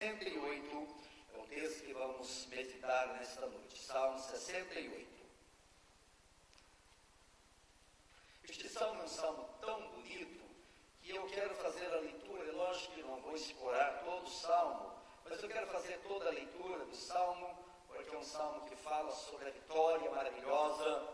68 é o texto que vamos meditar nesta noite. Salmo 68. Este salmo é um salmo tão bonito que eu quero fazer a leitura. É lógico que não vou explorar todo o salmo, mas eu quero fazer toda a leitura do salmo, porque é um salmo que fala sobre a vitória maravilhosa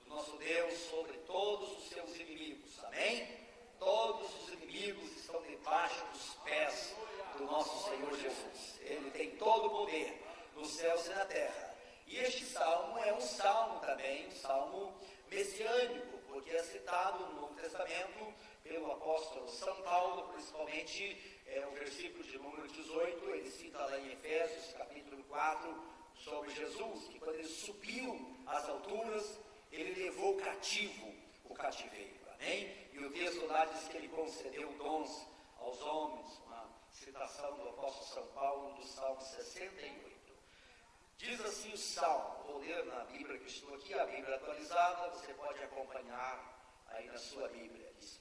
do nosso Deus sobre todos os seus inimigos. Amém? Todos os inimigos estão debaixo dos pés do nosso Senhor Jesus. Ele tem todo o poder nos céus e na terra. E este salmo é um salmo também, um salmo messiânico, porque é citado no Novo Testamento pelo apóstolo São Paulo, principalmente o versículo de número 18, ele cita lá em Efésios, capítulo 4, sobre Jesus, que quando ele subiu às alturas, ele levou cativo o cativeiro. Amém? E o texto lá diz que ele concedeu dons aos homens, uma citação do apóstolo São Paulo, do Salmo 68. Diz assim o Salmo, vou ler na Bíblia que estou aqui, a Bíblia atualizada, você pode acompanhar aí na sua Bíblia. Diz: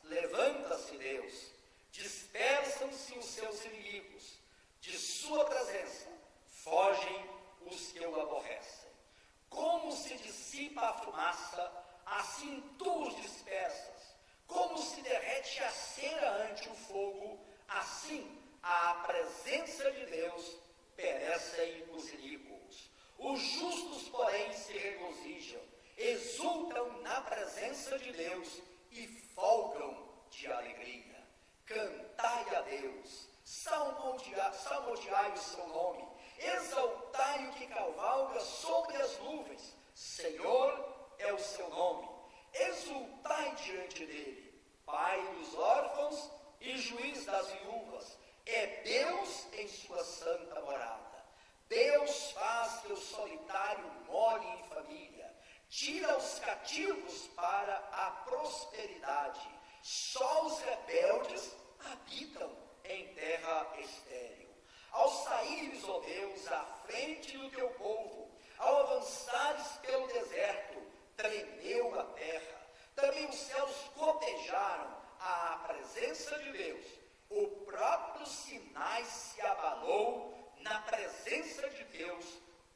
levanta-se Deus, dispersam-se os seus inimigos, de sua presença fogem os que o aborrecem. Como se dissipa a fumaça, assim tu os dispersas. Como se derrete a cera ante o fogo, assim à presença de Deus perecem os iníquos. Os justos, porém, se regozijam, exultam na presença de Deus e folgam de alegria. Cantai a Deus, salmodiai o seu nome, exaltai o que cavalga sobre as nuvens. Senhor é o seu nome, exultai diante dele. Pai dos órfãos e juiz das viúvas, é Deus em sua santa morada. Deus faz que o solitário more em família, tira os cativos para a prosperidade. Só os rebeldes habitam em terra estéril. Ao saíres, ó Deus, à frente do teu povo, ao avançares pelo deserto, tremeu a terra. Também os céus gotejaram à presença de Deus. O próprio Sinai se abalou na presença de Deus,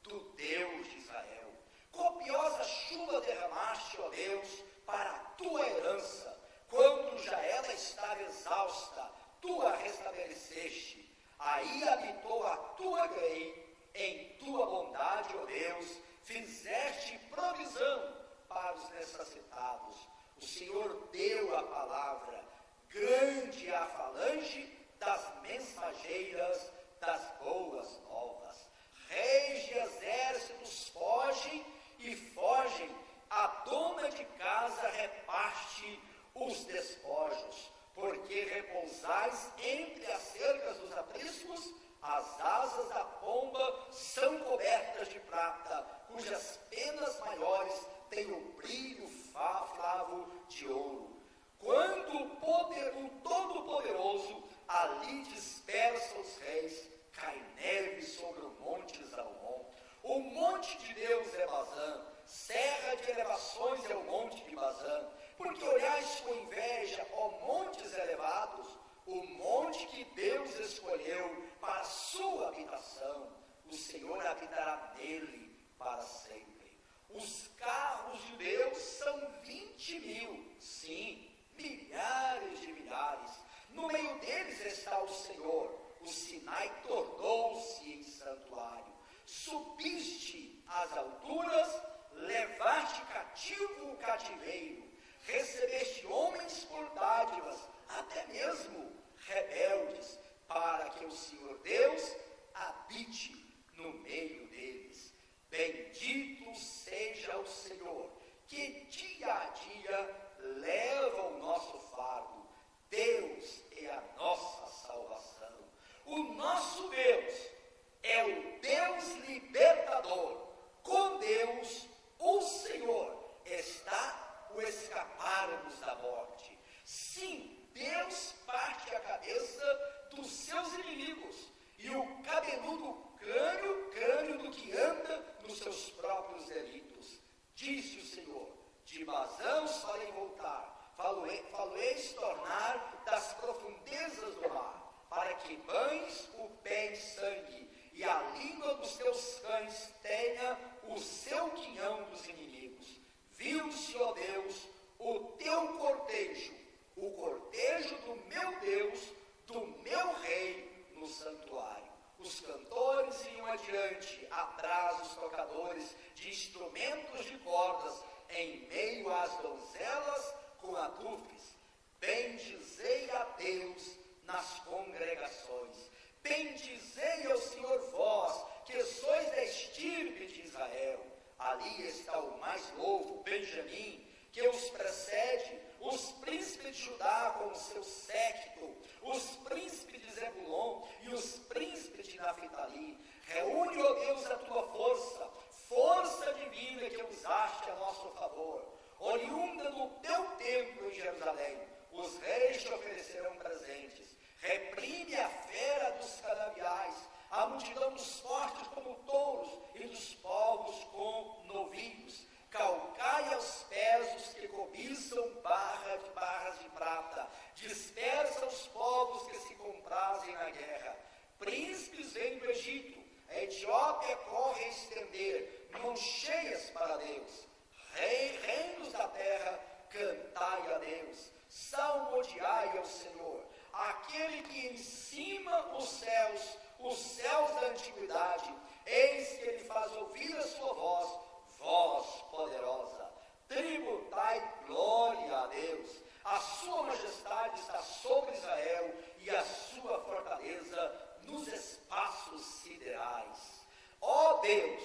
do Deus de Israel. Copiosa chuva derramaste, ó Deus, para a tua herança. Quando já ela estava exausta, tu a restabeleceste. Aí habitou a tua grei, em tua bondade, ó Deus, fizeste provisão para os necessitados. O Senhor deu a palavra, grande é a falange das mensageiras das boas novas. Reis de exércitos fogem e fogem, a dona de casa reparte os despojos, porque repousais entre as cercas dos apriscos, as asas da pomba são cobertas de prata, cujas penas maiores têm o brilho flavo de ouro. Quando o Todo-Poderoso ali dispersa os reis, cai neve sobre o monte Salmão. O monte de Deus é Bazã, serra de elevações é o monte de Bazã. Porque olhais com inveja, ó montes elevados, o monte que Deus escolheu para a sua habitação. O Senhor habitará nele para sempre. Os carros de Deus são 20.000, sim, milhares de milhares. No meio deles está o Senhor. O Sinai tornou-se em santuário. Subiste às alturas, levaste cativo o cativeiro. Recebeste homens por dádivas, até mesmo rebeldes, para que o Senhor Deus habite no meio deles. Bendito seja o Senhor, que dia a dia leva o nosso fardo. Deus é a nossa salvação. O nosso Deus é o Deus libertador. Com Deus, o Senhor, está o escaparmos da morte. Sim, Deus parte a cabeça dos seus inimigos, e o cabeludo crânio do que anda nos seus próprios delitos. Disse o Senhor: de Bazã os farei voltar, falo-eis tornar das profundezas do mar, para que tocadores de instrumentos de cordas, em meio às donzelas com adufes. Bendizei a Deus nas congregações. Bendizei ao Senhor vós, que sois da estirpe de Israel. Ali está o mais novo, Benjamim, que os precede, os príncipes de Judá com o seu séquito, os príncipes de Zebulon e os príncipes de Naphtali. Reúne, ó Deus, a tua força, força divina que usaste a nosso favor. Oriunda do teu templo em Jerusalém, os reis te oferecerão presentes. Reprime a fera dos canaviais, a multidão dos fortes como touros e dos povos como novilhos. Calcai aos pés os que cobiçam barras de prata. Dispersa os povos que se comprazem na guerra. Príncipes vêm do Egito, a Etiópia corre a estender mãos cheias para Deus. Reinos da terra, cantai a Deus. Salmodiai ao Senhor, aquele que em cima os céus da antiguidade. Eis que ele faz ouvir a sua voz, voz poderosa. Tributai glória a Deus. A sua majestade está sobre Israel e a sua fortaleza nos espaços siderais. Ó Deus,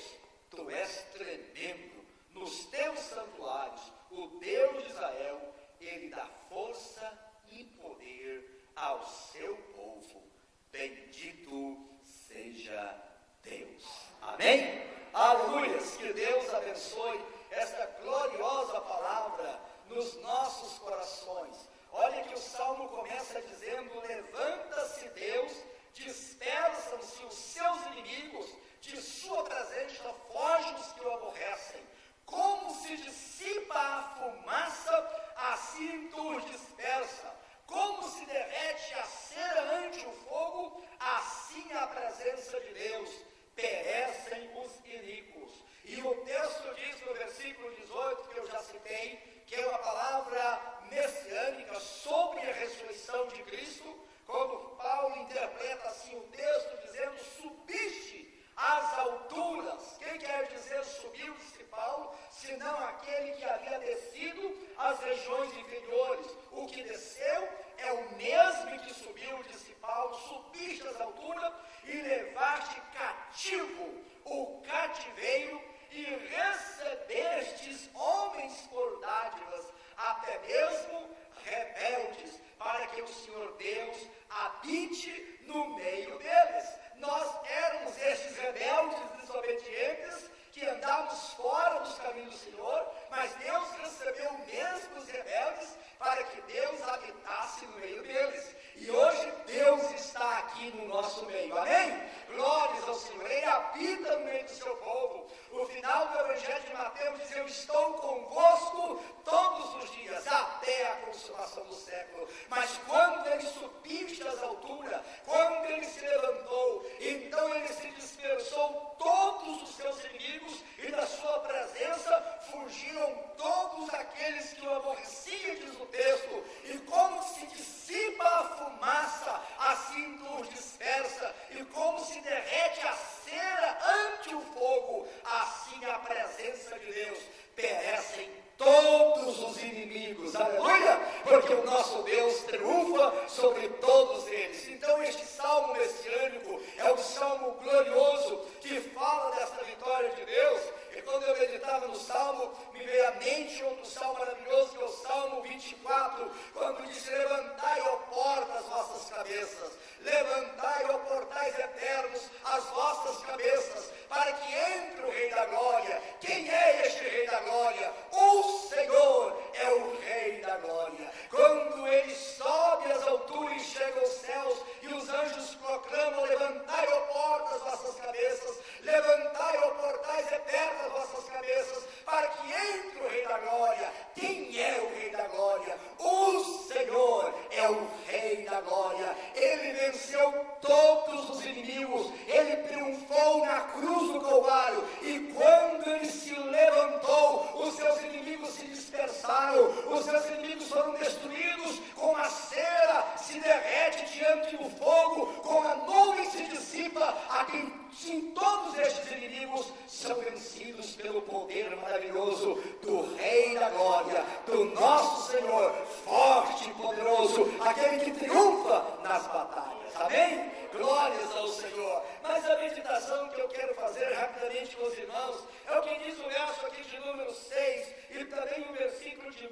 tu és tremendo nos teus santuários. O Deus de Israel, ele dá força e poder ao seu povo. Bendito seja Deus. Amém? Aleluias! Que Deus abençoe esta gloriosa palavra nos nossos corações. Olha que o Salmo começa dizendo: levanta-se Deus, dispersam-se os seus inimigos, de sua presença foge os que o aborrecem. Como se dissipa a fumaça, assim tu os dispersa. Como se derrete a cera ante o fogo, assim a presença de Deus perecem os iníquos. E o texto diz no versículo 18, que eu já citei, que é uma palavra messiânica sobre a ressurreição de Cristo, quando Paulo interpreta assim o texto, dizendo: subiste às alturas. Quem quer dizer subiu, disse Paulo, senão aquele que havia descido às regiões inferiores. O que desceu é o mesmo que subiu, disse Paulo. Subiste às alturas e levaste cativo o cativeiro e recebestes homens por dádivas, até mesmo rebeldes, para que o Senhor Deus habite no meio deles. Nós éramos estes rebeldes desobedientes que andávamos fora dos caminhos do Senhor, mas Deus recebeu mesmo os rebeldes para que Deus habitasse no meio deles. E hoje Deus está aqui no nosso meio. Amém? Glórias ao Senhor. Ele habita no meio do seu povo. O final do Evangelho de Mateus diz: eu estou convosco todos os dias, até a consumação do século. Mas quando ele subiste às alturas, quando ele se levantou, então ele se dispersou todos os seus inimigos, e da sua presença fugiram todos aqueles que o aborreciam, diz o texto. E como se dissipa a fumaça, assim tu os dispersa, e como se derrete a cera ante o fogo, assim a presença de Deus perecem todos os inimigos. Aleluia! Porque o nosso Deus triunfa sobre todos eles. Então este salmo messiânico é um salmo glorioso que fala dessa vitória de Deus. E quando eu meditava no salmo, me veio à mente outro salmo maravilhoso, que é o Salmo 24, quando diz: levantai, ó portas, as vossas cabeças, levantai, ó portais eternos, as vossas cabeças, para que entre o Rei da Glória. Quem é este Rei da Glória? O Senhor é o Rei da Glória. Quando ele sobe às alturas e chega aos céus, e os anjos proclamam: levantai, ó portas, as vossas cabeças, levantai, ó portais eternos, as vossas cabeças, para que entre o Rei da Glória. Quem é o Rei da Glória? O Senhor é o Rei da Glória. Ele venceu todos os inimigos, ele triunfou na cruz do Calvário, e quando ele se levantou, os seus inimigos se dispersaram, os seus inimigos foram destruídos, como a cera se derrete diante do fogo, como a nuvem se dissipa a quem sim, todos estes inimigos são vencidos pelo poder maravilhoso do Rei da Glória, do nosso Senhor, forte e poderoso, aquele que triunfa nas batalhas. Amém? Glórias ao Senhor. Mas a meditação que eu quero fazer rapidamente com os irmãos é o que diz o verso aqui de número 6 e também o versículo de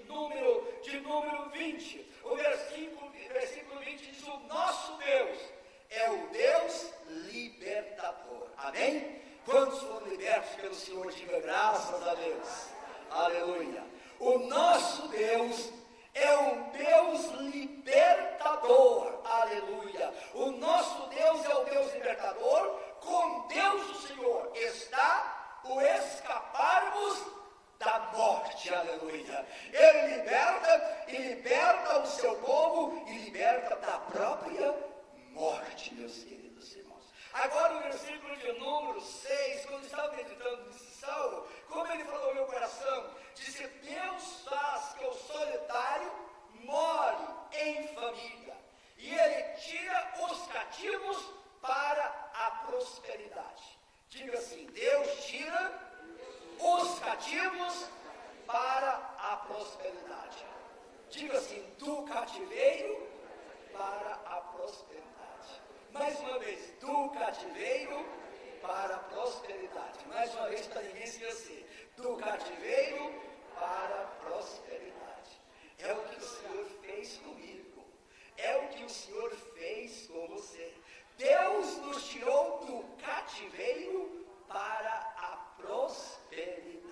número 20. O versículo 20 diz: o nosso Deus é o Deus libertador. Amém? Quantos foram libertos pelo Senhor? Diga graças a Deus. Aleluia. O nosso Deus é um Deus libertador. Aleluia. O nosso Deus é o Deus libertador. Com Deus o Senhor está o escaparmos da morte. Aleluia. Ele liberta o seu povo e liberta da própria morte, meus queridos irmãos. Agora o versículo de número 6, quando estava meditando nesse salmo, como ele falou no meu coração, disse: Deus faz que o solitário more em família, e ele tira os cativos para a prosperidade. Diga assim: Deus tira os cativos para a prosperidade. Diga assim: do cativeiro para a prosperidade. Mais uma vez, do cativeiro para a prosperidade. Mais uma vez, para ninguém esquecer: do cativeiro para a prosperidade. É o que o Senhor fez comigo. É o que o Senhor fez com você. Deus nos tirou do cativeiro para a prosperidade.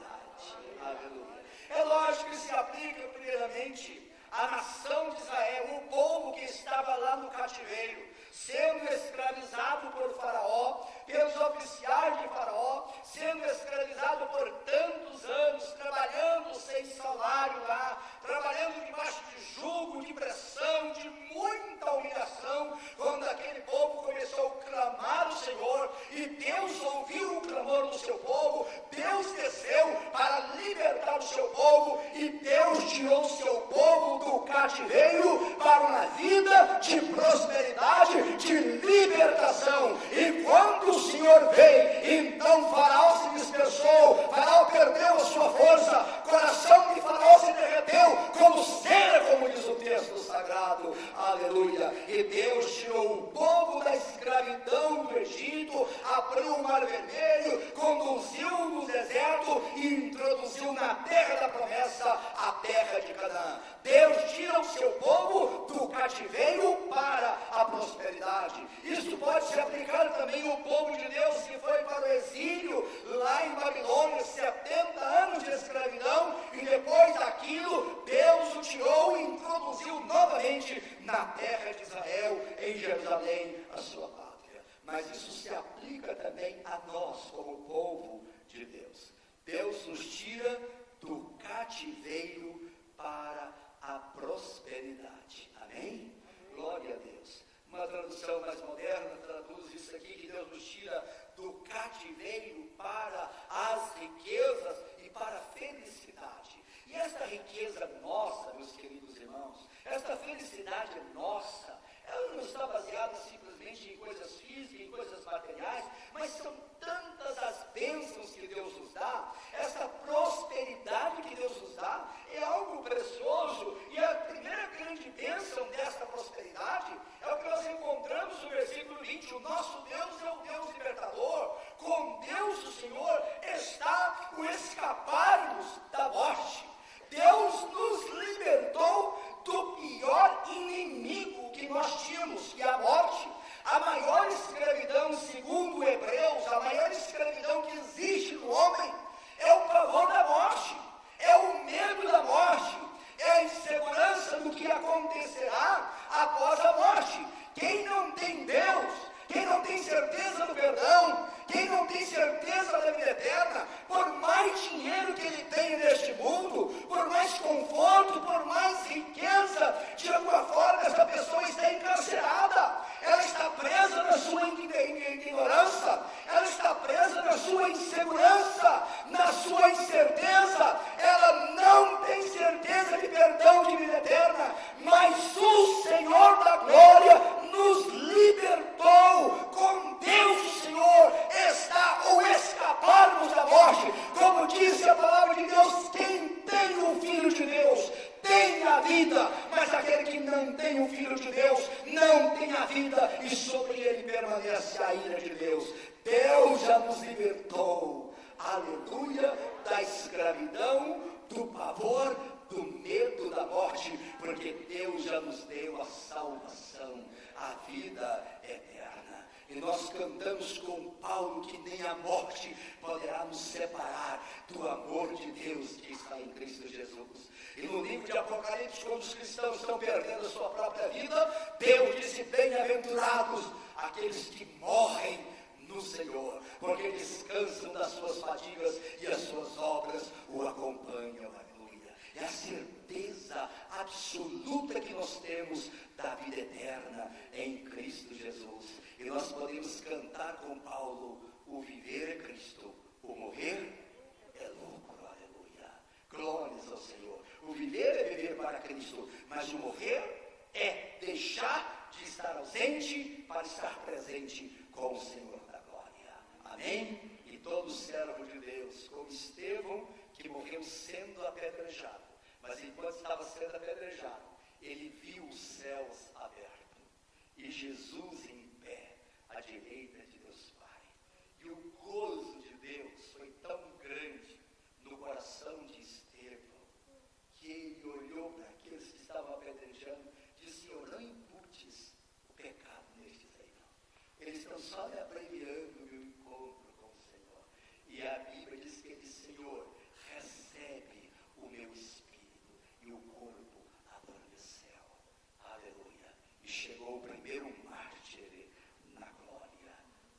Aleluia. É lógico que se aplica primeiramente à nação de Israel, o povo que estava lá no cativeiro, sendo escravizado por Faraó, pelos oficiais de Faraó, sendo escravizado por tantos anos, trabalhando sem salário lá, trabalhando debaixo de jugo, de pressão, de muita humilhação, quando aquele povo começou a clamar ao Senhor, e Deus ouviu o clamor do seu povo, Deus desceu para libertar o seu povo, e Deus tirou o seu povo do cativeiro para uma vida de prosperidade, de libertação. E quando o Senhor veio, então Faraó se dispersou, Faraó perdeu a sua força, o coração de Faraó se derreteu como cera, como diz o texto sagrado. Aleluia. E Deus tirou o povo da escravidão do Egito, abriu o mar vermelho, conduziu no deserto e introduziu na terra da promessa, a terra de Canaã. Deus tira o seu povo do cativeiro para a prosperidade. Isso pode se aplicar também ao povo de Deus que foi para o exílio lá em Babilônia, 70 anos de escravidão, e depois daquilo Deus o tirou e introduziu novamente na terra de Israel, em Jerusalém, a sua pátria. Mas isso se aplica também a nós como povo de Deus. Deus nos tira do cativeiro para a prosperidade. Amém? Glória a Deus. Uma tradução mais moderna traduz isso aqui, que Deus nos tira do cativeiro para as riquezas e para a felicidade. E esta riqueza nossa, meus queridos irmãos, esta felicidade nossa, ela não está baseada simplesmente em coisas físicas, em coisas materiais, mas são tantas as bênçãos que Deus nos dá, essa prosperidade que Deus nos dá, é algo precioso, e a primeira grande bênção desta prosperidade é o que nós encontramos no versículo 20, o nosso Deus é o Deus libertador, com Deus o Senhor está o escaparmos da morte. Deus nos libertou do pior inimigo que nós tínhamos, que é a morte. A maior escravidão, segundo Hebreus, a maior escravidão que existe no homem é o pavor da morte, é o medo da morte, é a insegurança do que acontecerá após a morte. Quem não tem Deus, quem não tem certeza do perdão, quem não tem certeza da vida eterna, por mais dinheiro que ele tenha neste mundo, por mais conforto, por mais riqueza, de alguma forma essa pessoa está encarcerada, ela está presa na sua ignorância, ela está presa na sua insegurança, na sua incerteza, ela não tem certeza de perdão, de vida eterna, mas o Senhor da glória nos libertou com vida e sobre ele permanece a ira de Deus. Deus já nos libertou, aleluia, da escravidão, do pavor, do medo da morte, porque Deus já nos deu a salvação, a vida eterna. E nós cantamos com Paulo que nem a morte poderá nos separar do amor de Deus que está em Cristo Jesus. E no livro de Apocalipse, quando os cristãos estão perdendo a sua própria vida, Deus disse: bem-aventurados aqueles que morrem no Senhor, porque descansam das suas fadigas e as suas obras o acompanham. Aleluia. É a certeza absoluta que nós temos da vida eterna em Cristo Jesus. E nós podemos cantar com Paulo: o viver é Cristo, o morrer é lucro. Aleluia. Glórias ao Senhor. O viver é viver para Cristo, mas o morrer é deixar de estar ausente para estar presente com o Senhor da glória. Amém? E todo servo de Deus, como Estevão, que morreu sendo apedrejado, mas enquanto estava sendo apedrejado, ele viu os céus abertos e Jesus em pé à direita de Deus Pai. E o gozo de Deus foi tão grande no coração de Estevão, que ele olhou para aqueles que estavam apedrejando e disse: Senhor, não imputes o pecado nestes aí, não. Eles estão só me abreviando o meu encontro com o Senhor. E a Bíblia diz que ele: Senhor, recebe o meu espírito, e o corpo adormeceu. Aleluia. E chegou o primeiro mártir na glória,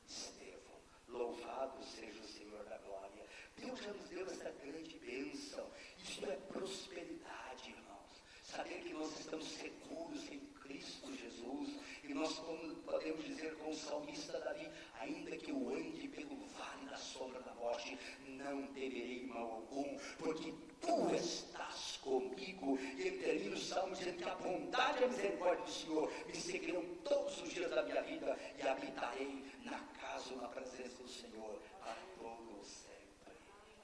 Estevão. Louvado seja o Senhor da glória. Deus já nos deu essa grande bênção. Isso é prosperidade, irmãos. Saber que nós estamos seguros em Cristo Jesus. E nós podemos dizer com o salmista Davi: ainda que eu ande pelo vale da sombra da morte, não temerei mal algum, porque tu estás comigo. E ele termina o salmo dizendo que a bondade e a misericórdia do Senhor me seguirão todos os dias da minha vida, e habitarei na casa ou na presença do Senhor a todo sempre.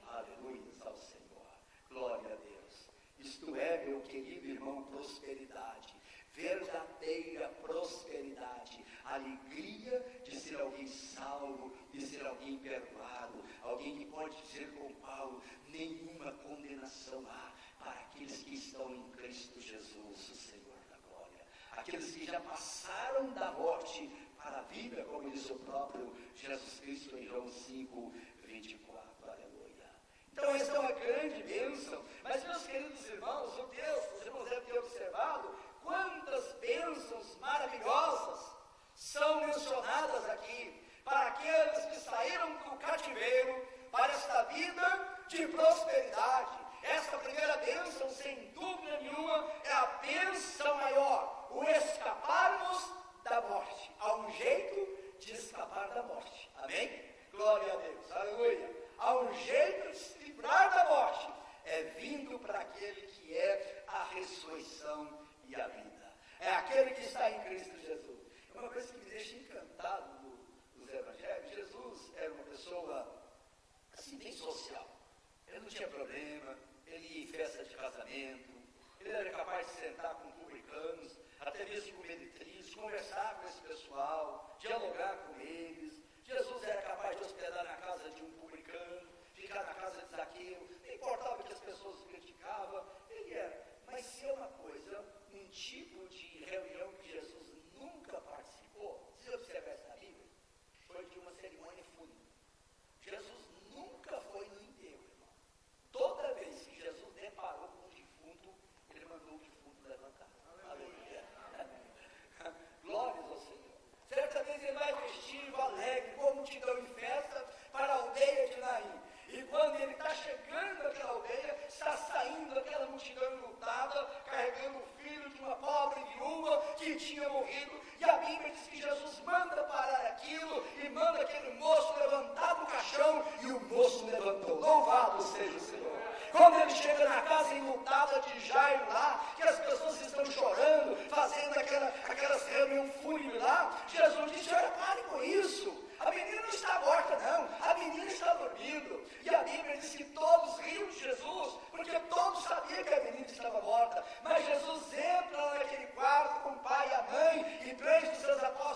Aleluia ao Senhor. Glória a Deus. Isto é, meu querido irmão, prosperidade. Verdadeira prosperidade, alegria de ser alguém salvo, de ser alguém perdoado, alguém que pode dizer com Paulo: nenhuma condenação há para aqueles que estão em Cristo Jesus, o Senhor da glória. Aqueles que já passaram da morte para a vida, como diz o próprio Jesus Cristo em João 5, 24. Aleluia. Então essa é uma grande bênção. Mas, meus queridos irmãos, o texto, os irmãos devem ter observado quantas bênçãos maravilhosas são mencionadas aqui para aqueles que saíram do cativeiro para esta vida de prosperidade. Esta primeira bênção, sem dúvida nenhuma, é a bênção maior, o escaparmos da morte. Há um jeito de escapar da morte. Amém? Glória a Deus. Aleluia. Há um jeito de se livrar da morte. É vindo para aquele que é a ressurreição e a vida. É aquele que está em Cristo Jesus. É uma coisa que me deixa encantado nos evangelhos. Jesus era uma pessoa assim, bem social. Ele não tinha problema, ele ia em festa de casamento, ele era capaz de sentar com publicanos, até mesmo com meretrizes, conversar com esse pessoal, dialogar com eles. Jesus era capaz de hospedar na casa de um publicano, ficar na casa de Zaqueu, não importava que as pessoas o criticavam, ele era. Mas se é uma coisa, um tipo de reunião que Jesus nunca participou, se observar essa Bíblia, foi de uma cerimônia fúnebre. Jesus nunca foi no enterro, irmão. Toda vez que Jesus deparou com um defunto, ele mandou o defunto levantar. Aleluia. Glórias ao Senhor. Certa vez ele vai festivo, alegre, com a multidão em festa, para a aldeia de Naim. E quando ele está chegando àquela aldeia, está saindo aquela multidão enlutada, carregando o filho de uma pobre viúva que tinha morrido. E a Bíblia diz que Jesus manda parar aquilo e manda aquele moço levantar do caixão, e o moço levantou. Louvado seja o Senhor. Quando ele chega na casa enlutada de Jairo lá, que as pessoas estão chorando, fazendo aquelas reuniões fúnebres lá, Jesus disse: olha, pare com isso. A menina não está morta, não. A menina está dormindo. E a Bíblia diz que todos riam de Jesus, porque todos sabiam que a menina estava morta. Mas Jesus entra naquele quarto com o pai e a mãe, e 3 dos seus apóstolos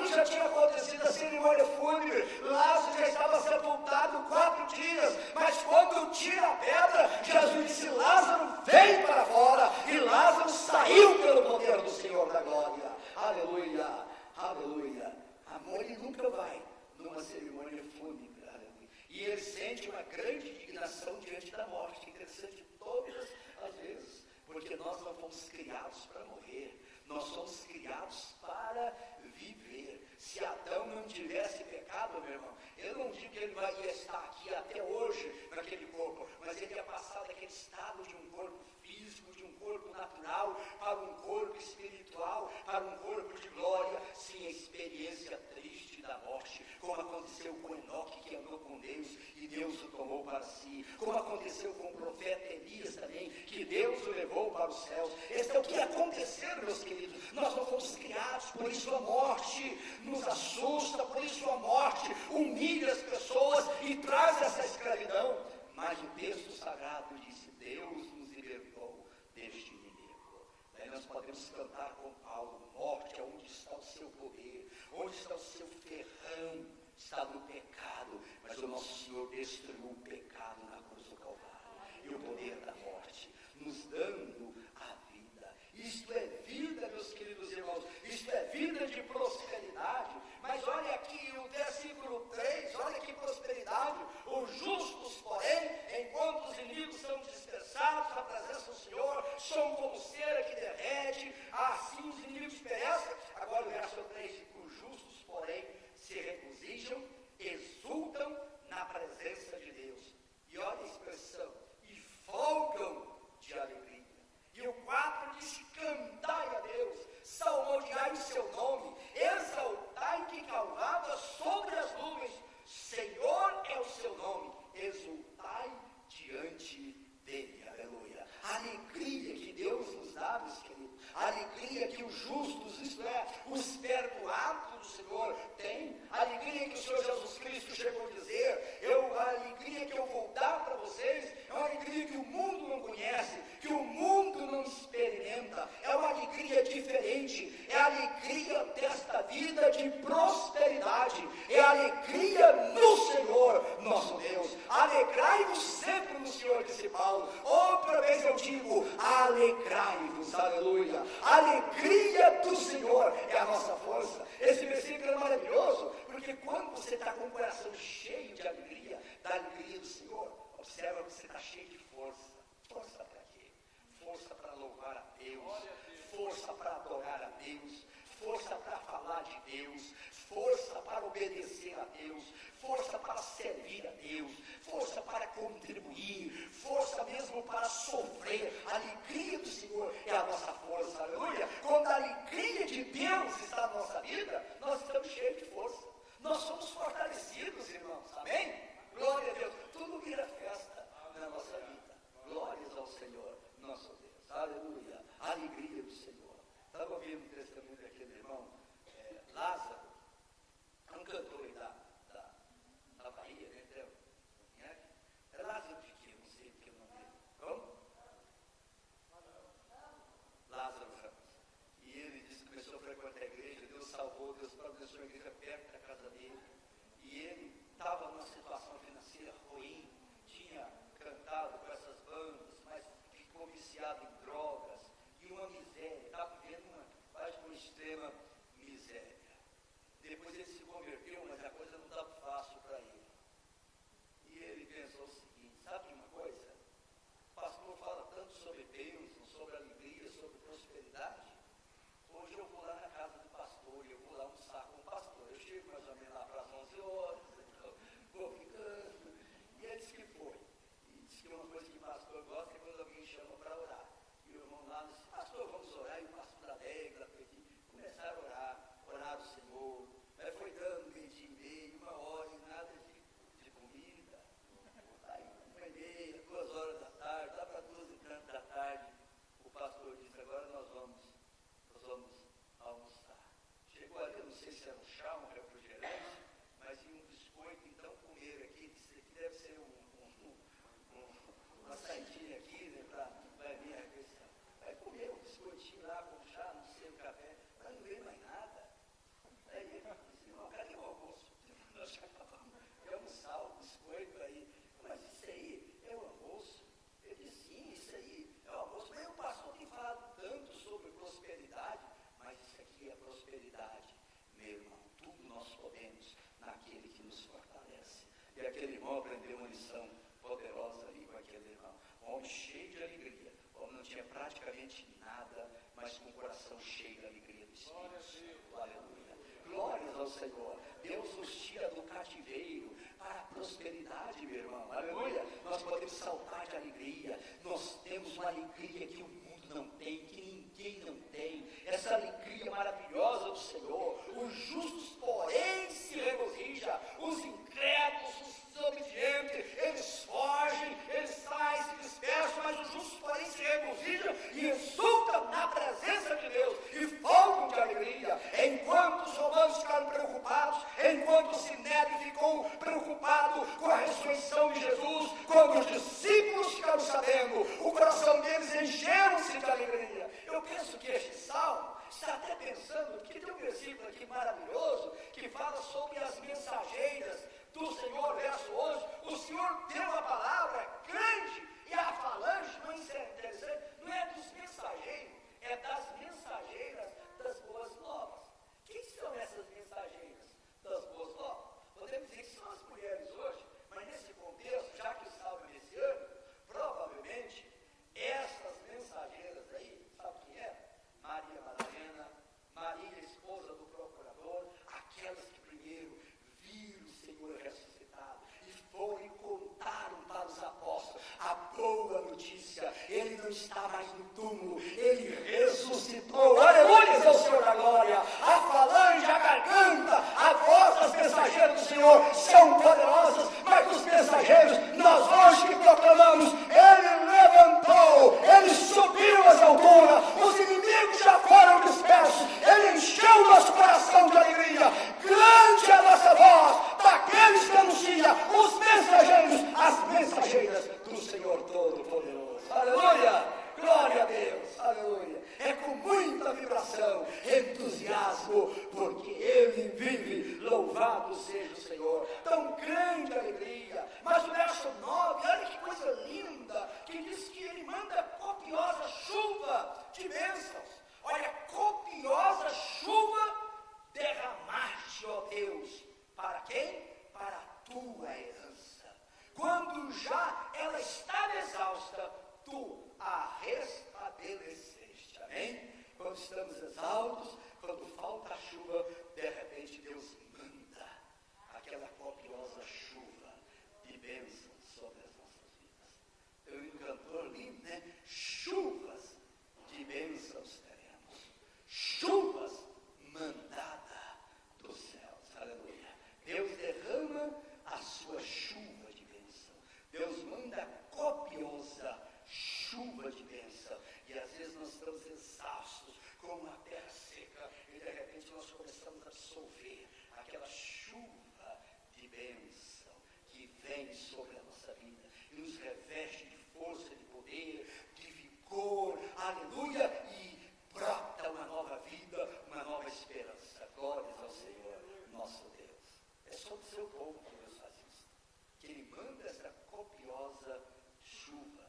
que já tinha acontecido a cerimônia fúnebre. Lázaro já estava sepultado 4 dias, mas quando tira a pedra, Jesus disse: Lázaro, vem para fora. E Lázaro saiu pelo poder do Senhor da glória. Aleluia, aleluia. Amor, ele nunca vai numa cerimônia fúnebre, aleluia. E ele sente uma grande indignação diante da morte. Interessante, todas as vezes, porque nós não fomos criados para morrer, nós somos criados para viver. Se Adão não tivesse pecado, meu irmão, eu não digo que ele ia estar aqui até hoje naquele corpo, mas ele ia passar daquele estado de um corpo físico, de um corpo natural, para um corpo espiritual, para um corpo de glória. Sim, a experiência triste da morte, como aconteceu com Enoque, que andou com Deus e Deus o tomou para si, como aconteceu com o profeta Elias também, que Deus o levou para os céus. Esse é o que ia acontecer, meus queridos. Nós não fomos criados, por isso a morte nos assusta, por isso a morte humilha as pessoas e traz essa escravidão. Mas o texto sagrado disse: Deus nos libertou deste inimigo. Daí nós podemos cantar com Paulo: morte, aonde está o seu poder? Onde está o seu ferrão? Está no pecado, mas o nosso Senhor destruiu o pecado na cruz do Calvário e o poder da morte, nos dando a vida. Isto é vida, meus queridos irmãos, isto é vida de prosperidade. Mas olha aqui o versículo 3, olha que prosperidade. Os justos, porém, enquanto os inimigos são dispersados na presença do Senhor, são como cera que derrete, assim os inimigos perecem. Agora o verso 3, os justos, porém, se regozijam, exultam na presença de Deus. E olha a expressão: e folgam de alegria. E o 4 diz: cantai a Deus, salmodiai o seu nome, exaltai que cavalga sobre as nuvens. Senhor é o seu nome, exultai diante dele. Aleluia. A alegria que Deus nos dá, meus queridos, a alegria que os justos, isto é, os perdoados do Senhor têm, a alegria que o Senhor Jesus Cristo chegou a dizer: a alegria que eu vou dar para vocês é uma alegria que o mundo não conhece, que o mundo não experimenta, é uma alegria diferente, é a alegria desta vida de prosperidade, é a alegria no Senhor nosso Deus. Alegrai-vos sempre no Senhor, disse Paulo. Outra vez eu digo: alegrai-vos, aleluia. A alegria do Senhor é a nossa força. Esse versículo é maravilhoso, porque quando você está com o coração cheio de alegria, da alegria do Senhor, observa que você está cheio de força. Força para quê? Força para louvar a Deus, força para adorar a Deus, força para falar de Deus, força para obedecer a Deus, força para servir a Deus, força para contribuir, força mesmo para sofrer. A alegria do Senhor é a nossa força, aleluia. Quando a alegria de Deus está na nossa vida, nós estamos cheios de força, nós somos fortalecidos, irmãos, amém? Glória a Deus, tudo vira festa na nossa vida. Glórias ao Senhor, nosso Deus, aleluia. A alegria do Senhor. Estava ouvindo o testemunho daquele irmão, Lázaro, um cantor aí da Bahia, né? É Lázaro de quê? Não sei porque o nome dele. Como? Lázaro Ramos. E ele disse que começou a frequentar a igreja, Deus salvou, Deus abençoou a igreja perto da casa dele. E ele estava numa situação financeira ruim, tinha cantado com essas bandas, mas ficou viciado em drogas e uma miséria, estava vivendo uma extrema miséria. Depois ele se converteu, mas a coisa não estava fácil para ele. E ele pensou o seguinte: sabe de uma coisa? O pastor fala tanto sobre bênção, sobre alegria, sobre prosperidade. Hoje eu vou lá na casa do pastor e eu vou lá almoçar com o pastor. Eu chego mais ou menos lá para as 11 horas, então vou ficando. E ele disse que foi. E disse que é uma coisa que o pastor gosta é quando alguém chama para orar. E o irmão lá disse: pastor, vamos orar. E o pastor alegra, começaram a homem cheio de alegria. O homem não tinha praticamente nada, mas com o coração cheio da alegria do Espírito Santo. Aleluia. Glórias ao Senhor. Deus nos tira do cativeiro para a prosperidade, meu irmão. Aleluia. Nós podemos saltar de alegria. Nós temos uma alegria que o mundo não tem, que ninguém não tem. Essa alegria maravilhosa do Senhor. Os justos, porém, se regozijam. Os incrédulos, os desobedientes, eles fogem, eles saem, se dispersam, mas os justos, porém, se regozijam e exultam na presença de Deus e folgam de alegria. Enquanto os romanos ficaram preocupados, enquanto o Sinédrio ficou preocupado com a ressurreição de Jesus, quando os discípulos ficaram sabendo, o coração deles encheram-se de alegria. Eu penso que este salmo está até pensando, porque tem um versículo aqui maravilhoso, que fala sobre as mensageiras do Senhor, verso 11, o Senhor deu a palavra grande, e a falange, não é interessante, não é dos mensageiros, é das mensageiras das boas novas. Quem são essas mensageiras das boas novas? Podemos dizer que são as mulheres hoje, mas nesse contexto, já que o salmo é messiânico, provavelmente, essas mensageiras aí, sabe quem é? Maria Madalena, Maria, esposa do procurador, aquelas que primeiro viram o Senhor ressuscitado e foram e contaram para os apóstolos a boa notícia. Ele não está mais no túmulo, ele ressuscitou. Aleluia, ao Senhor da glória. A falange, a garganta, a voz das mensageiras do Senhor são poderosas, mas os mensageiros, nós hoje que proclamamos, ele levantou, ele subiu às alturas, os inimigos já foram dispersos, ele encheu o nosso coração de alegria. Grande é a nossa voz daqueles que anunciam, os mensageiros, as mensageiras do Senhor Todo-Poderoso. Aleluia! Glória a Deus, aleluia. É com muita vibração, entusiasmo, porque Ele vive, louvado seja o Senhor. Tão grande alegria. Mas o verso 9, olha que coisa linda, que diz que Ele manda copiosa chuva de bênçãos. Olha, copiosa chuva derramaste, ó Deus. Para quem? Para a tua herança. Quando já ela estava exausta, tu a restabeleceste. Amém? Quando estamos exaustos, quando falta a chuva, de repente Deus manda aquela copiosa chuva de bênçãos sobre as nossas vidas. Eu vi um cantor lindo, né? Chuvas de bênçãos teremos. Chuvas mandadas dos céus. Aleluia. Deus derrama a sua chuva de bênção. Deus manda copiosa chuva de bênção. E às vezes nós estamos exaustos, com uma terra seca, e de repente nós começamos a absorver aquela chuva de bênção que vem sobre a nossa vida e nos reveste de força, de poder, de vigor, aleluia, e brota uma nova vida, uma nova esperança. Glórias ao Senhor, nosso Deus. É sobre o seu povo que Deus faz isso, que Ele manda essa copiosa chuva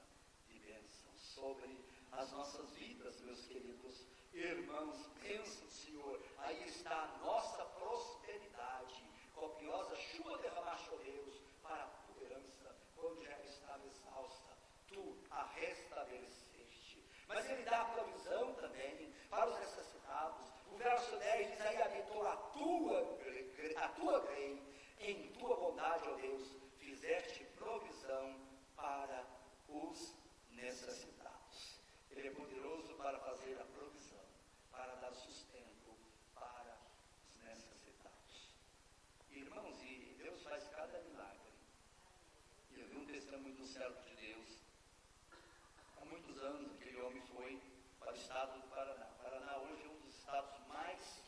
sobre as nossas vidas, meus queridos irmãos. Pensa, Senhor, aí está a nossa prosperidade. Copiosa chuva derramaste, ó Deus, para a tua herança, quando já estava exausta, tu a restabeleceste. Mas Ele dá a provisão também para os necessitados. O verso 10 diz aí: habitou a tua grei, em tua bondade, ó Deus, fizeste provisão para os necessitados. Ele é poderoso para fazer a provisão, para dar sustento para os necessitados. Irmãos, e Deus faz cada milagre. Eu vi um testemunho do servo de Deus. Há muitos anos aquele homem foi para o estado do Paraná. O Paraná hoje é um dos estados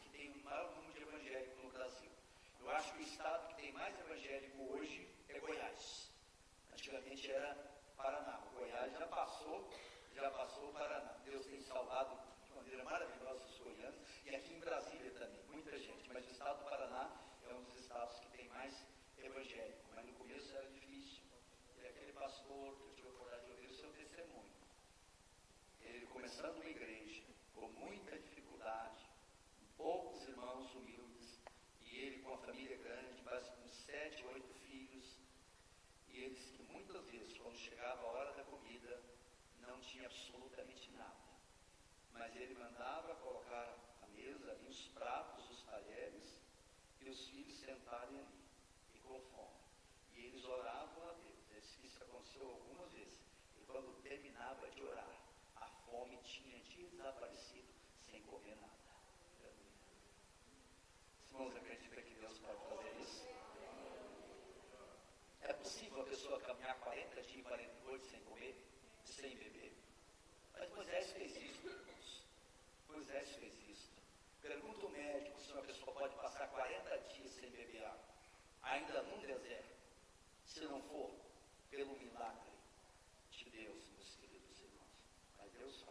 que tem o maior número de evangélicos no Brasil. Eu acho que o estado que tem mais evangélico hoje é Goiás. Antigamente era Paraná. O Goiás já passou o Paraná. Deus tem salvado de maneira maravilhosa os goianos, e aqui em Brasília também, muita gente. Mas o estado do Paraná é um dos estados que tem mais evangélico. Mas no começo era difícil. E aquele pastor, que eu tive a oportunidade de ouvir o seu testemunho, ele começando uma igreja com muita dificuldade, poucos irmãos humildes, e ele com uma família grande, quase com 7, 8 filhos, e ele disse que muitas vezes, quando chegava a hora da comida, tinha absolutamente nada. Mas ele mandava colocar a mesa ali, os pratos, os talheres, e os filhos sentarem ali, e com fome. E eles oravam a Deus. Isso aconteceu algumas vezes. E quando terminava de orar, a fome tinha desaparecido sem comer nada. Os irmãos acreditam que Deus pode fazer isso? É possível a pessoa caminhar 40 dias e 40 noites sem comer, sem beber? Mas Moisés fez isso, irmãos. Moisés fez isso. Pergunta o médico se uma pessoa pode passar 40 dias sem beber água, ainda num deserto, se não for pelo milagre de Deus, meus queridos irmãos. Mas Deus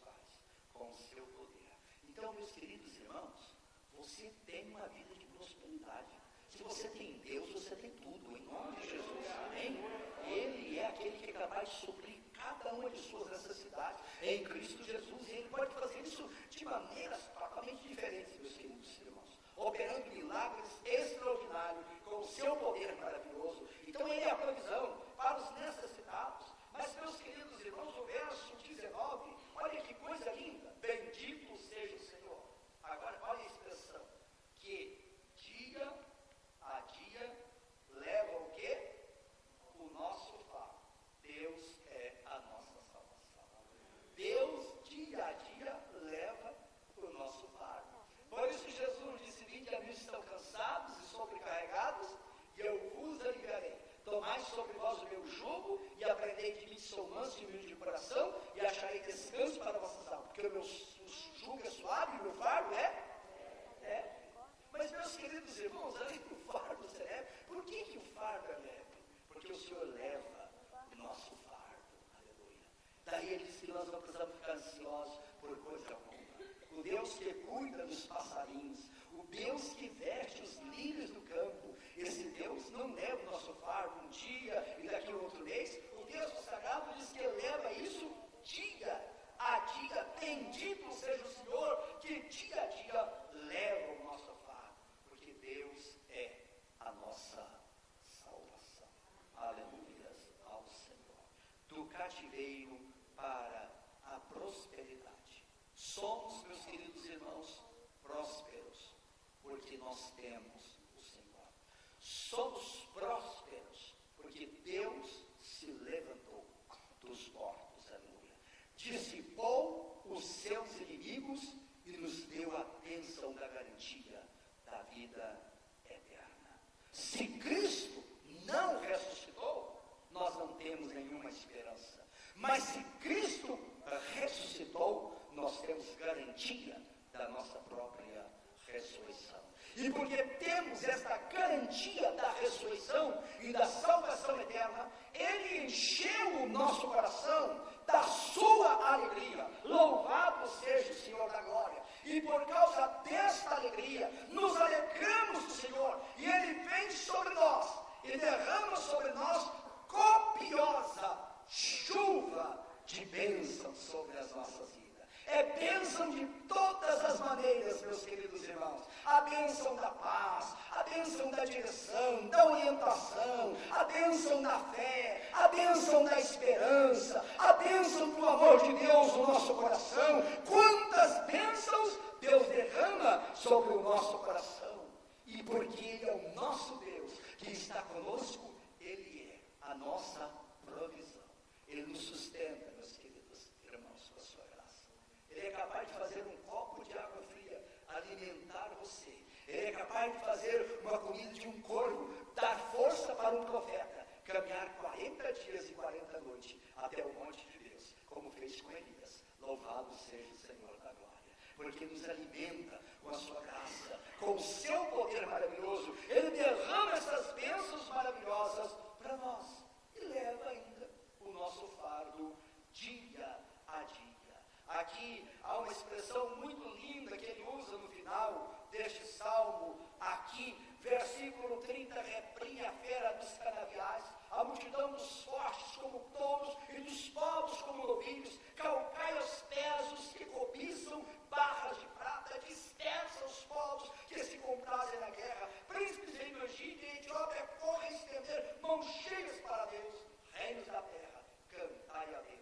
faz, com o seu poder. Então, meus queridos irmãos, você tem uma vida de prosperidade. Se você tem Deus, você tem tudo, em nome de Jesus, amém? Ele é aquele que é capaz de suprir cada uma de suas necessidades em Cristo Jesus, e Ele pode fazer isso de maneiras totalmente diferentes, meus queridos irmãos, operando milagres extraordinários, com o seu poder maravilhoso. Então Ele é a provisão para os necessitados. Mas, meus queridos irmãos, o verso 19, olha que coisa linda: bendito seja o Senhor. Agora, olha a expressão, que dia a dia leva o quê? O nosso fardo. Deus é a nossa salvação. Deus, dia a dia, leva o nosso fardo. Por isso Jesus disse: vinde a mim os que estão cansados e sobrecarregados, e eu vos aliviarei. Tomai sobre vós o meu jugo, e aprendei de mim, que sou manso e humilde de coração, e acharei descanso para vossas almas. Porque o meu jugo é suave e o meu fardo é. Mas, meus queridos irmãos, além do fardo ser leve, por que o fardo é leve? Porque o Senhor leva o nosso fardo. Aleluia. Daí ele diz que nós não precisamos ficar ansiosos por coisa alguma. O Deus que cuida dos passarinhos, o Deus que veste os lírios do campo, esse Deus não leva o nosso fardo um dia e daqui a outro mês. O texto sagrado diz que ele leva isso dia a dia. Bendito seja o Senhor, que dia a dia leva o nosso fardo, porque Deus é a nossa salvação. Aleluia ao Senhor. Do cativeiro para a prosperidade. Somos, meus queridos irmãos, prósperos, porque nós temos o Senhor. Somos prósperos, porque Deus se levantou dos mortos. Aleluia. Dissipou os seus inimigos e nos deu a bênção da garantia da vida eterna. Se Cristo não ressuscitou, nós não temos nenhuma esperança. Mas se Cristo ressuscitou, nós temos garantia da nossa própria ressurreição. E porque temos esta garantia da ressurreição e da salvação eterna, Ele encheu o nosso coração da sua alegria. Louvado seja o Senhor da glória. E por causa desta alegria, nos alegramos do Senhor. E Ele vem sobre nós e derrama sobre nós copiosa chuva de bênção sobre as nossas vidas. É bênção de todas as maneiras, meus queridos irmãos. A bênção da paz, a bênção da direção, da orientação, a bênção da fé, a bênção da esperança, a bênção do amor de Deus no nosso coração. Quantas bênçãos Deus derrama sobre o nosso coração. E porque Ele é o nosso Deus que está conosco, Ele é a nossa provisão. Ele nos sustenta, meus queridos irmãos, com a sua graça. Ele é capaz de fazer um copo de água fria alimentar você. Ele é capaz de fazer uma comida de um corvo, dar força para um profeta, caminhar 40 dias e 40 noites até o monte de Deus, como fez com Elias. Louvado seja o Senhor da glória, porque nos alimenta com a sua graça, com o seu poder maravilhoso. Ele derrama essas bênçãos maravilhosas para nós e leva ainda o nosso fardo dia a dia. Aqui há uma expressão muito linda que ele usa no final deste salmo. Aqui, versículo 30, reprime a fera dos canaviais, a multidão dos fortes como touros e dos povos como novilhos. Calcai aos pés os que cobiçam barras de prata, dispersa os povos que se comprazem na guerra. Príncipes em Egito e Etiópia correm estender mãos cheias para Deus. Reinos da terra, cantai a Deus.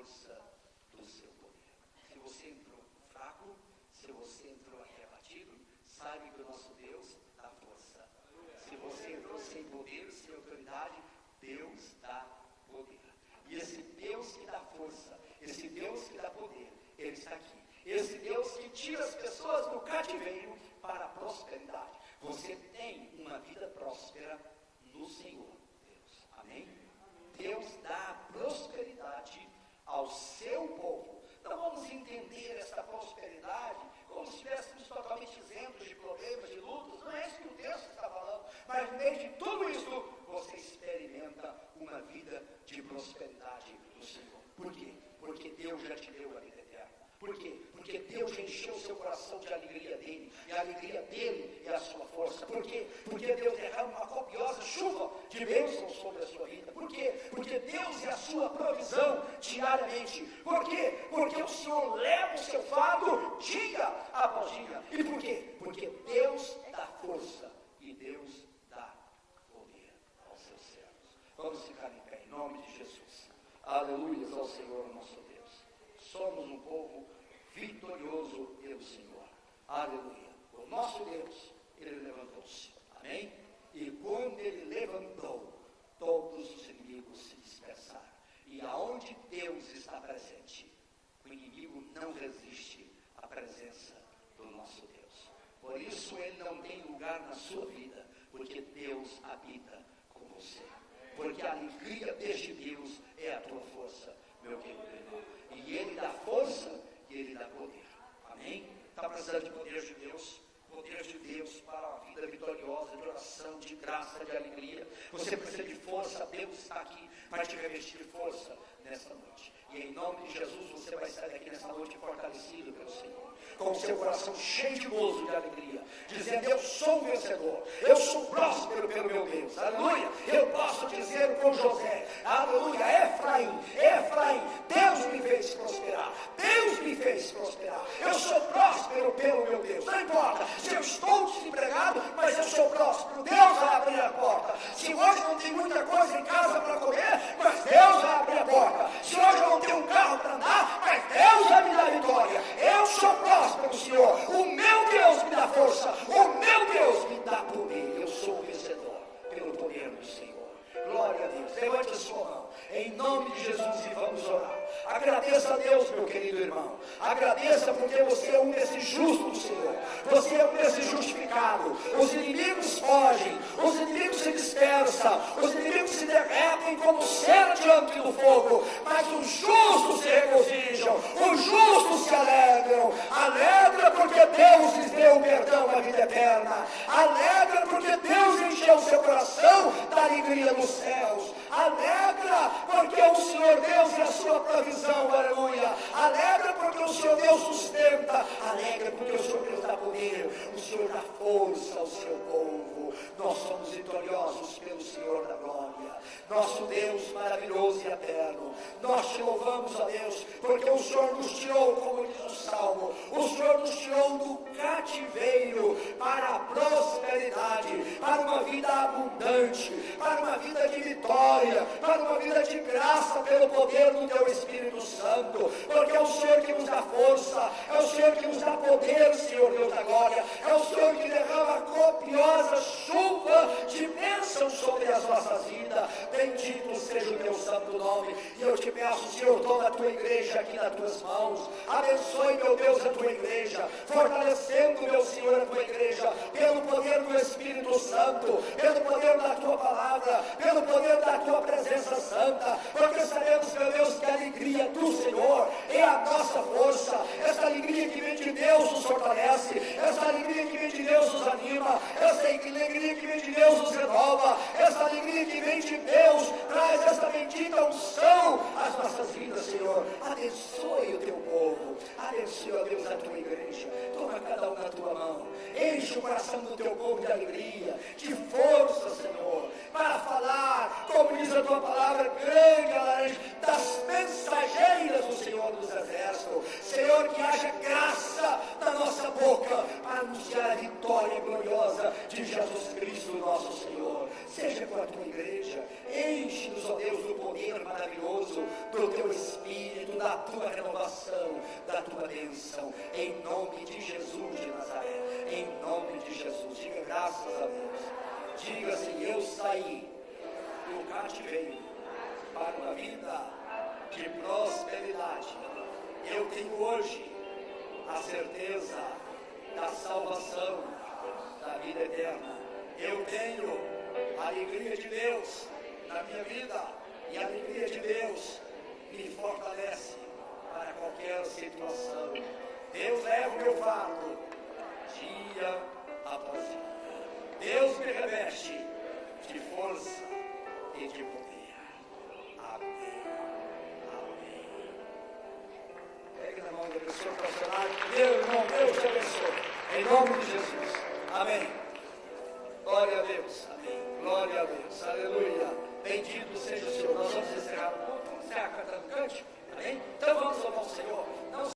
força do seu poder. Se você entrou fraco, se você entrou aqui abatido, saiba que o nosso Deus dá força. Se você entrou sem poder, sem autoridade, Deus dá poder. E esse Deus que dá força, esse Deus que dá poder, Ele está aqui. Esse Deus que tira as pessoas do cativeiro para a prosperidade. Você tem uma vida próspera no Senhor Deus. Amém? Deus dá prosperidade ao seu povo. Não vamos entender essa prosperidade como se estivéssemos totalmente isentos de problemas, de lutas. Não é isso que o texto está falando. Mas no meio de tudo isso, você experimenta uma vida de prosperidade do Senhor. Por quê? Porque Deus já te deu a vida eterna. Por quê? Porque Deus encheu o seu coração de alegria dele. E a alegria dele é a sua força. Por quê? Porque Deus derrama uma copiosa chuva de bênçãos sobre a sua vida. Por quê? Porque Deus é a sua provisão diariamente. Por quê? Porque o Senhor leva o seu fardo dia após dia. E por quê? Porque Deus dá força e Deus dá poder aos seus servos. Vamos ficar em pé, em nome de Jesus. Aleluia ao Senhor nosso Deus. Somos um povo vitorioso pelo Senhor. Aleluia. O nosso Deus, Ele levantou-se. Amém? E quando Ele levantou, todos os inimigos se dispersaram. E aonde Deus está presente, o inimigo não resiste à presença do nosso Deus. Por isso Ele não tem lugar na sua vida, porque Deus habita com você. Porque a alegria deste Deus é a tua força, meu querido irmão. E Ele dá força e Ele dá poder. Amém? Está precisando de poder de Deus? Poder de Deus para uma vida vitoriosa, de oração, de graça, de alegria. Você precisa de força, Deus está aqui para te revestir de força nessa noite. E em nome de Jesus você vai sair daqui nessa noite fortalecido pelo Senhor, com o seu coração cheio de gozo e de alegria, dizendo: eu sou um vencedor, eu sou próspero pelo meu Deus. Aleluia! Eu posso dizer com José: aleluia, Efraim, Deus me fez prosperar, Deus me fez prosperar, eu sou próspero pelo meu Deus. Não importa se eu estou desempregado, mas eu sou próspero, Deus vai abrir a porta. Se hoje não tem muita coisa em casa para comer, mas Deus vai abrir a porta. Se hoje eu não tenho um carro para andar, mas Deus vai me dar vitória. Eu sou próspero, Senhor. O meu Deus me dá força, o meu Deus me dá poder. Eu sou o vencedor pelo poder do Senhor. Glória a Deus. Levante a sua mão em nome de Jesus e vamos orar. Agradeça a Deus, meu querido irmão. Agradeça porque você é um desses justos do Senhor. Você é um desses justificados. Os inimigos fogem, os inimigos se dispersam, os inimigos se derretem como cera diante do fogo. Mas os justos se regozijam, os justos se alegram. Alegra porque Deus lhes deu o perdão na vida eterna. Alegra porque Deus encheu o seu coração da alegria dos céus. Alegra porque o Senhor Deus é a sua provisão, aleluia. Alegra porque o Senhor Deus sustenta. Alegra porque o Senhor Deus dá poder. O Senhor dá força ao seu povo. Nós somos vitoriosos pelo Senhor da glória. Nosso Deus maravilhoso e eterno. Nós te louvamos, ó Deus, porque o Senhor nos tirou, como diz o Salmo, o Senhor nos tirou do cativeiro para a prosperidade, para uma vida abundante, para uma vida de vitória, para uma vida de graça pelo poder do teu Espírito Santo, porque é o Senhor que nos dá força, é o Senhor que nos dá poder, Senhor Deus da glória, é o Senhor que derrama copiosa chuva de bênção sobre as nossas vidas. Bendito seja o teu santo nome. E eu te peço, Senhor, toda a tua igreja aqui nas tuas mãos. Abençoe, meu Deus, a tua igreja, fortalecendo, meu Senhor, a tua igreja, pelo poder do Espírito Santo, pelo poder da tua palavra, pelo poder da tua presença santa, porque sabemos, meu Deus, que a alegria do Senhor é a nossa força. Essa alegria que vem de Deus nos fortalece, essa alegria que vem de Deus nos anima, essa alegria que vem de Deus nos renova, essa alegria que vem de Deus traz essa bendita unção às nossas vidas, Senhor. Abençoe o teu povo, abençoe, ó Deus, a tua igreja. Toma cada um na tua mão, enche o coração do teu povo de alegria, de força, Senhor, para falar, como diz a tua palavra, grande a laranja das mensageiras do Senhor dos Exércitos. Senhor, que haja graça na nossa boca para anunciar a vitória gloriosa de Jesus Cristo, nosso Senhor. Seja com a tua igreja, enche-nos, ó Deus, do poder maravilhoso do teu Espírito, da tua renovação, da tua bênção, em nome de Jesus de Nazaré, em nome de Jesus. Diga graças a Deus. Diga assim: eu saí do cativeiro para uma vida de prosperidade. Eu tenho hoje a certeza da salvação, da vida eterna. Eu tenho a alegria de Deus na minha vida, e a alegria de Deus me fortalece para qualquer situação. Deus leva o meu fardo dia após dia. Deus me reveste de força e de poder. Amém. Amém. Pegue na mão da pessoa profissional. Meu irmão, Deus te abençoe. Em nome de Jesus. Amém. Glória a Deus. Amém. Glória a Deus. Aleluia. Bendito seja o Senhor. Nós vamos encerrar.